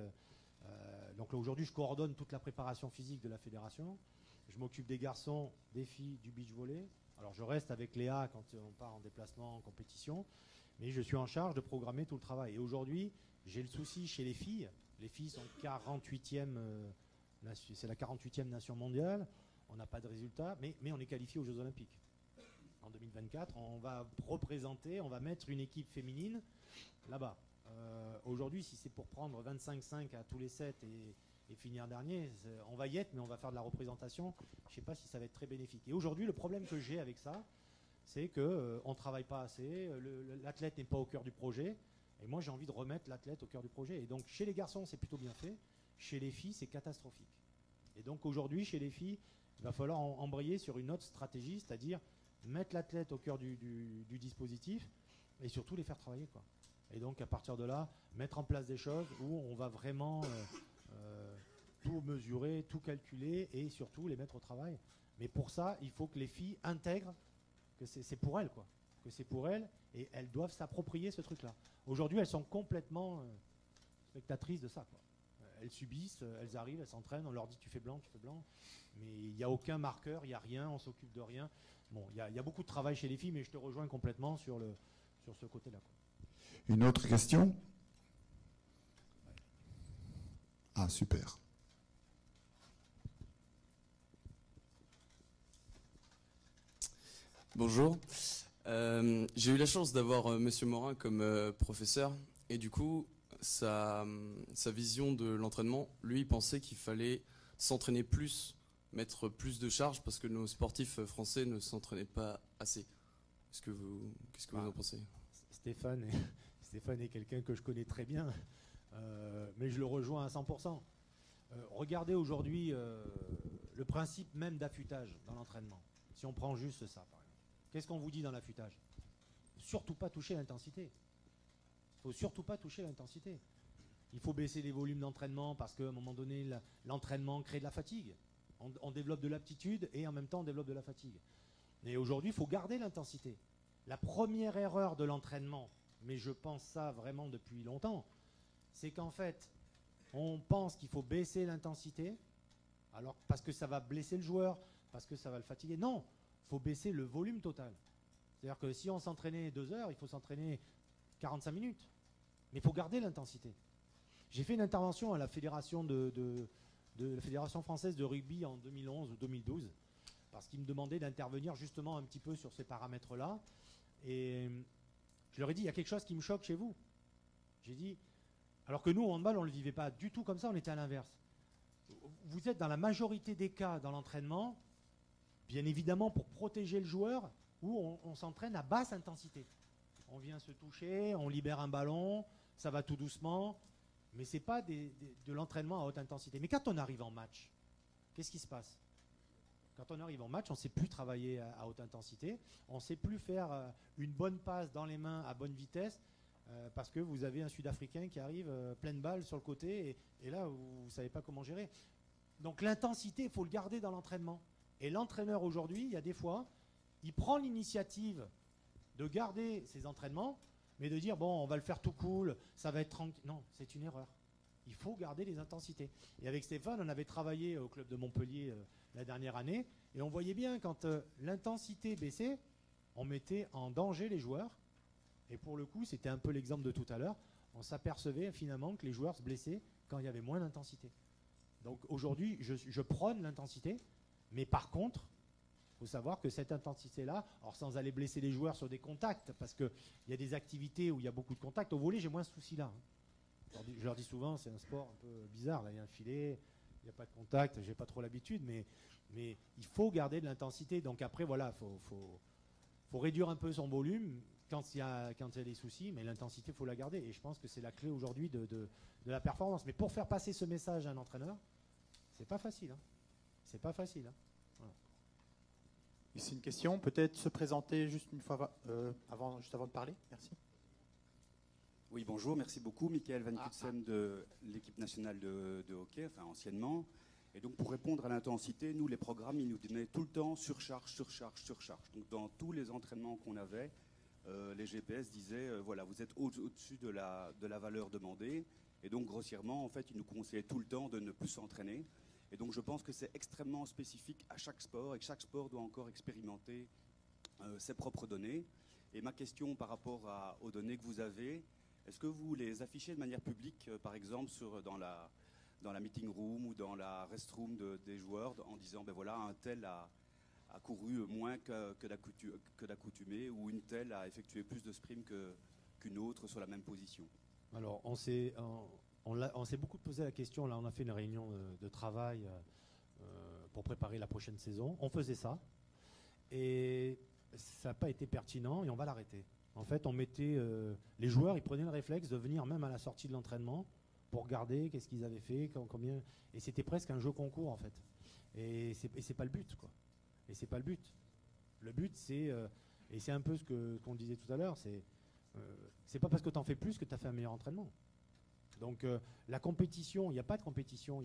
Donc là, aujourd'hui, je coordonne toute la préparation physique de la fédération. Je m'occupe des garçons, des filles, du beach volley. Alors, je reste avec Léa quand on part en déplacement, en compétition. Mais je suis en charge de programmer tout le travail. Et aujourd'hui, j'ai le souci chez les filles. Les filles sont 48e, c'est la 48e nation mondiale. On n'a pas de résultat, mais on est qualifié aux Jeux Olympiques. En 2024, on va représenter, on va mettre une équipe féminine là-bas. Aujourd'hui, si c'est pour prendre 25-5 à tous les 7 et finir dernier, on va y être, mais on va faire de la représentation. Je ne sais pas si ça va être très bénéfique. Et aujourd'hui, le problème que j'ai avec ça, c'est qu'on ne travaille pas assez, l'athlète n'est pas au cœur du projet. Et moi, j'ai envie de remettre l'athlète au cœur du projet. Et donc, chez les garçons, c'est plutôt bien fait. Chez les filles, c'est catastrophique. Et donc, aujourd'hui, chez les filles, il va falloir embrayer sur une autre stratégie, c'est-à-dire mettre l'athlète au cœur du dispositif et surtout les faire travailler, quoi. Et donc, à partir de là, mettre en place des choses où on va vraiment tout mesurer, tout calculer et surtout les mettre au travail. Mais pour ça, il faut que les filles intègrent que c'est pour elles, quoi. Que c'est pour elles et elles doivent s'approprier ce truc-là. Aujourd'hui, elles sont complètement spectatrices de ça, quoi. elles subissent, elles arrivent, elles s'entraînent, on leur dit tu fais blanc, mais il n'y a aucun marqueur, il n'y a rien, on s'occupe de rien. Bon, il y a beaucoup de travail chez les filles, mais je te rejoins complètement sur ce côté-là. Une autre question? Ah, super. Bonjour. J'ai eu la chance d'avoir Monsieur Morin comme professeur, et du coup, sa vision de l'entraînement, lui, il pensait qu'il fallait s'entraîner plus, mettre plus de charges, parce que nos sportifs français ne s'entraînaient pas assez. Qu'est-ce que vous en pensez? Stéphane est quelqu'un que je connais très bien, mais je le rejoins à 100%. Regardez aujourd'hui le principe même d'affûtage dans l'entraînement. Si on prend juste ça, par exemple. Qu'est-ce qu'on vous dit dans l'affûtage? Surtout pas toucher l'intensité. Il faut surtout pas toucher l'intensité. Il faut baisser les volumes d'entraînement parce qu'à un moment donné, l'entraînement crée de la fatigue. On développe de l'aptitude et en même temps on développe de la fatigue. Et aujourd'hui, il faut garder l'intensité. La première erreur de l'entraînement, mais je pense ça vraiment depuis longtemps, c'est qu'en fait, on pense qu'il faut baisser l'intensité, alors parce que ça va blesser le joueur, parce que ça va le fatiguer. Non, il faut baisser le volume total. C'est-à-dire que si on s'entraînait 2 heures, il faut s'entraîner 45 minutes. Mais il faut garder l'intensité. J'ai fait une intervention à la fédération de la Fédération française de rugby en 2011 ou 2012, parce qu'ils me demandaient d'intervenir justement un petit peu sur ces paramètres-là. Et je leur ai dit, il y a quelque chose qui me choque chez vous. J'ai dit, alors que nous, au handball, on ne le vivait pas du tout comme ça, on était à l'inverse. Vous êtes dans la majorité des cas dans l'entraînement, bien évidemment pour protéger le joueur, où on s'entraîne à basse intensité. On vient se toucher, on libère un ballon, ça va tout doucement, mais ce n'est pas de l'entraînement à haute intensité. Mais quand on arrive en match, qu'est-ce qui se passe? Quand on arrive en match, on ne sait plus travailler à haute intensité, on ne sait plus faire une bonne passe dans les mains à bonne vitesse, parce que vous avez un Sud-Africain qui arrive pleine balle sur le côté, et là, vous ne savez pas comment gérer. Donc l'intensité, il faut le garder dans l'entraînement. Et l'entraîneur aujourd'hui, il y a des fois, il prend l'initiative de garder ses entraînements, mais de dire, bon, on va le faire tout cool, ça va être tranquille. Non, c'est une erreur. Il faut garder les intensités. Et avec Stéphane, on avait travaillé au club de Montpellier la dernière année, et on voyait bien quand l'intensité baissait, on mettait en danger les joueurs. Et pour le coup, c'était un peu l'exemple de tout à l'heure, on s'apercevait finalement que les joueurs se blessaient quand il y avait moins d'intensité. Donc aujourd'hui, je prône l'intensité, mais par contre, il faut savoir que cette intensité-là, alors sans aller blesser les joueurs sur des contacts, parce qu'il y a des activités où il y a beaucoup de contacts, au volley, j'ai moins ce souci-là. Je leur dis souvent, c'est un sport un peu bizarre, là, il y a un filet, il n'y a pas de contact, j'ai pas trop l'habitude, mais il faut garder de l'intensité. Donc après, voilà, faut réduire un peu son volume quand il y a des soucis, mais l'intensité, il faut la garder. Et je pense que c'est la clé aujourd'hui de la performance. Mais pour faire passer ce message à un entraîneur, c'est pas facile. Hein. C'est pas facile. Hein. Voilà. Ici une question, peut-être se présenter juste une fois juste avant de parler. Merci. Oui, bonjour, merci beaucoup. Michael Van Kutsen de l'équipe nationale de hockey, enfin anciennement. Et donc pour répondre à l'intensité, nous, les programmes, ils nous donnaient tout le temps surcharge. Donc dans tous les entraînements qu'on avait, les GPS disaient, voilà, vous êtes au-dessus de la valeur demandée. Et donc grossièrement, en fait, ils nous conseillaient tout le temps de ne plus s'entraîner. Et donc je pense que c'est extrêmement spécifique à chaque sport et que chaque sport doit encore expérimenter ses propres données. Et ma question par rapport aux données que vous avez, est-ce que vous les affichez de manière publique, par exemple dans la meeting room ou dans la restroom des joueurs, en disant, ben voilà, un tel a couru moins que d'accoutumé, ou une telle a effectué plus de sprints qu'une autre sur la même position? Alors, on s'est beaucoup posé la question. Là, on a fait une réunion de travail pour préparer la prochaine saison. On faisait ça, et ça n'a pas été pertinent, et on va l'arrêter. En fait, on mettait les joueurs, ils prenaient le réflexe de venir même à la sortie de l'entraînement pour regarder qu'est-ce qu'ils avaient fait, combien. Et c'était presque un jeu concours, en fait. Et c'est pas le but, quoi. Et c'est pas le but. Le but, c'est et c'est un peu qu'on disait tout à l'heure, c'est pas parce que tu en fais plus que tu as fait un meilleur entraînement. Donc la compétition, il n'y a pas de compétition.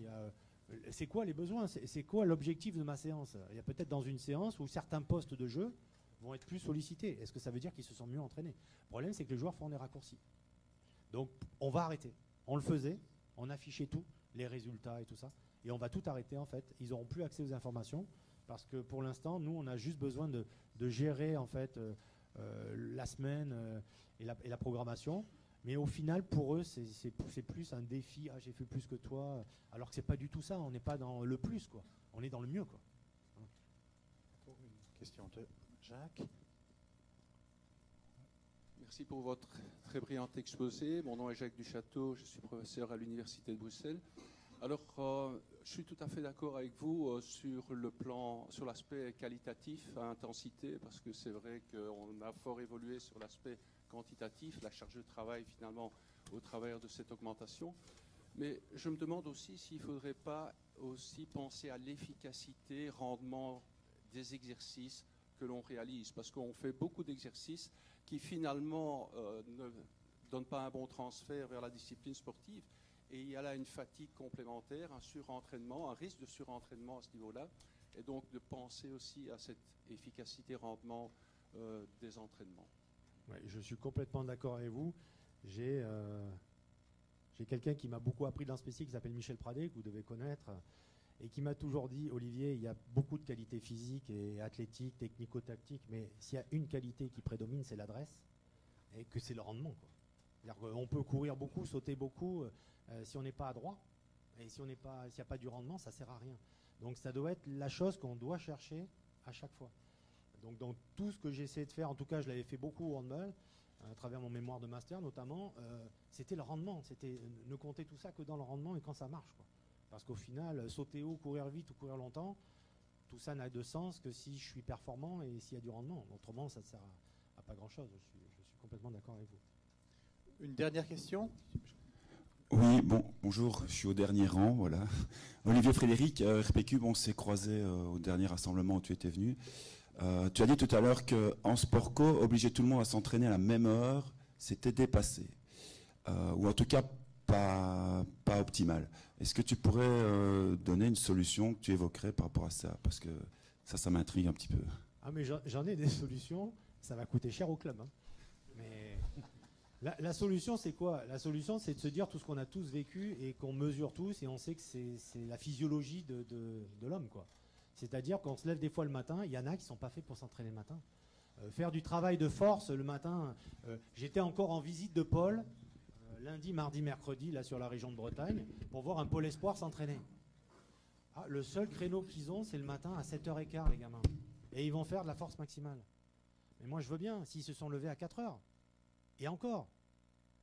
C'est quoi les besoins? C'est quoi l'objectif de ma séance? Il y a peut-être dans une séance où certains postes de jeu vont être plus sollicités. Est-ce que ça veut dire qu'ils se sont mieux entraînés? Le problème, c'est que les joueurs font des raccourcis. Donc on va arrêter. On le faisait, on affichait tout. les résultats et tout ça. Et on va tout arrêter en fait. Ils n'auront plus accès aux informations parce que pour l'instant, nous, on a juste besoin de gérer en fait la semaine et la programmation. Mais au final, pour eux, c'est plus un défi. Ah, j'ai fait plus que toi. Alors que c'est pas du tout ça. On n'est pas dans le plus, quoi. On est dans le mieux, quoi. Une question de Jacques. Merci pour votre très brillant exposé. Mon nom est Jacques Duchâteau, je suis professeur à l'Université de Bruxelles. Alors, je suis tout à fait d'accord avec vous sur l'aspect qualitatif à intensité, parce que c'est vrai qu'on a fort évolué sur l'aspect quantitatif, la charge de travail finalement au travers de cette augmentation. Mais je me demande aussi s'il ne faudrait pas aussi penser à l'efficacité, rendement des exercices que l'on réalise, parce qu'on fait beaucoup d'exercices qui finalement ne donnent pas un bon transfert vers la discipline sportive, et il y a là une fatigue complémentaire, un surentraînement, un risque de surentraînement à ce niveau-là, et donc de penser aussi à cette efficacité rendement des entraînements. Ouais, je suis complètement d'accord avec vous. J'ai quelqu'un qui m'a beaucoup appris dans ce métier qui s'appelle Michel Pradé, que vous devez connaître, et qui m'a toujours dit, Olivier, il y a beaucoup de qualités physiques et athlétiques, technico-tactiques, mais s'il y a une qualité qui prédomine, c'est l'adresse, et que c'est le rendement, quoi. On peut courir beaucoup, sauter beaucoup, si on n'est pas adroit, et s'il n'y a pas du rendement, ça ne sert à rien. Donc ça doit être la chose qu'on doit chercher à chaque fois. Donc dans tout ce que j'essaie de faire, en tout cas je l'avais fait beaucoup au handball, à travers mon mémoire de master notamment, c'était le rendement, c'était ne compter tout ça que dans le rendement et quand ça marche, quoi. Parce qu'au final, sauter haut, courir vite ou courir longtemps, tout ça n'a de sens que si je suis performant et s'il y a du rendement. Autrement, ça ne sert à pas grand-chose. Je suis complètement d'accord avec vous. Une dernière question ? Oui, bonjour, je suis au dernier rang, voilà. Olivier Frédéric, RPQ, on s'est croisé au dernier rassemblement où tu étais venu. Tu as dit tout à l'heure qu'en sport co, obliger tout le monde à s'entraîner à la même heure, c'était dépassé. Ou en tout cas, pas optimal. Est-ce que tu pourrais donner une solution que tu évoquerais par rapport à ça? Parce que ça m'intrigue un petit peu. Ah mais j'en ai des solutions, ça va coûter cher au club, hein. Mais la solution c'est quoi? La solution c'est de se dire tout ce qu'on a tous vécu et qu'on mesure tous et on sait que c'est la physiologie de l'homme, quoi. C'est-à-dire qu'on se lève des fois le matin, il y en a qui ne sont pas faits pour s'entraîner le matin. Faire du travail de force le matin, j'étais encore en visite de Paul, lundi, mardi, mercredi, là sur la région de Bretagne, pour voir un Pôle Espoir s'entraîner. Ah, le seul créneau qu'ils ont, c'est le matin à 7h15, les gamins. Et ils vont faire de la force maximale. Mais moi, je veux bien, s'ils se sont levés à 4h. Et encore.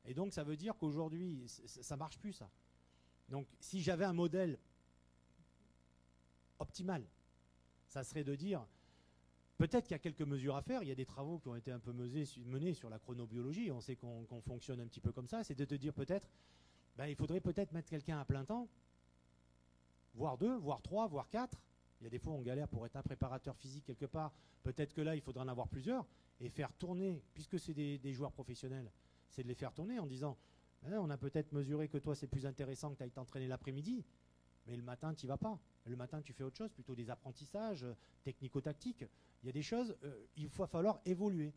Et donc, ça veut dire qu'aujourd'hui, ça ne marche plus, ça. Donc, si j'avais un modèle optimal, ça serait de dire, peut-être qu'il y a quelques mesures à faire, il y a des travaux qui ont été un peu menés sur la chronobiologie, on sait qu'on fonctionne un petit peu comme ça, c'est de te dire peut-être, il faudrait peut-être mettre quelqu'un à plein temps, voire 2, voire 3, voire 4. Il y a des fois on galère pour être un préparateur physique quelque part, peut-être que là il faudra en avoir plusieurs, et faire tourner, puisque c'est des joueurs professionnels, c'est de les faire tourner en disant, on a peut-être mesuré que toi c'est plus intéressant que tu ailles t'entraîner l'après-midi, mais le matin tu n'y vas pas. Le matin, tu fais autre chose, plutôt des apprentissages technico-tactiques. Il y a des choses, il va falloir évoluer.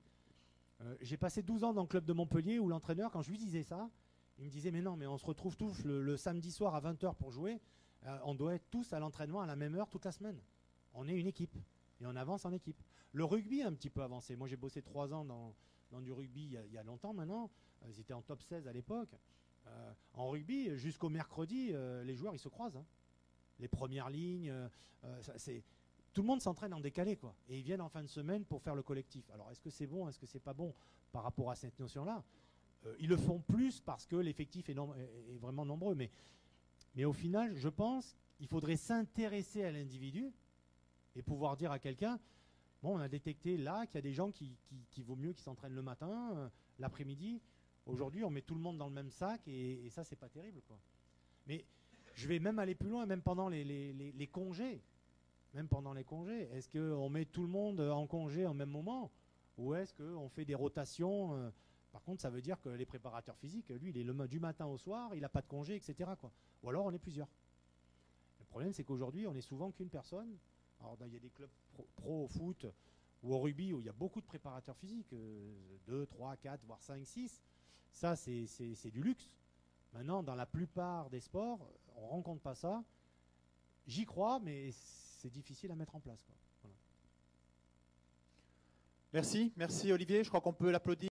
J'ai passé 12 ans dans le club de Montpellier où l'entraîneur, quand je lui disais ça, il me disait « Mais non, mais on se retrouve tous le samedi soir à 20h pour jouer. On doit être tous à l'entraînement à la même heure toute la semaine. On est une équipe et on avance en équipe. » Le rugby a un petit peu avancé. Moi, j'ai bossé 3 ans dans du rugby il y a longtemps maintenant. Ils étaient en top 16 à l'époque. En rugby, jusqu'au mercredi, les joueurs, ils se croisent, hein. Les premières lignes, tout le monde s'entraîne en décalé, quoi. Et ils viennent en fin de semaine pour faire le collectif. Alors, est-ce que c'est bon, est-ce que c'est pas bon par rapport à cette notion-là? Ils le font plus parce que l'effectif est vraiment nombreux. Mais au final, je pense qu'il faudrait s'intéresser à l'individu et pouvoir dire à quelqu'un, bon, on a détecté là qu'il y a des gens qui vaut mieux qu'ils s'entraînent le matin, l'après-midi. Aujourd'hui, on met tout le monde dans le même sac et ça, c'est pas terrible, quoi. Mais je vais même aller plus loin, même pendant les congés. Même pendant les congés. Est-ce qu'on met tout le monde en congé en même moment? Ou est-ce qu'on fait des rotations? Par contre, ça veut dire que les préparateurs physiques, lui, il est du matin au soir, il n'a pas de congé, etc., quoi. Ou alors, on est plusieurs. Le problème, c'est qu'aujourd'hui, on est souvent qu'une personne. Alors, il y a des clubs pro au foot ou au rugby où il y a beaucoup de préparateurs physiques, 2, 3, 4, voire 5, 6. Ça, c'est du luxe. Maintenant, dans la plupart des sports, on ne rencontre pas ça. J'y crois, mais c'est difficile à mettre en place, quoi. Voilà. Merci Olivier. Je crois qu'on peut l'applaudir.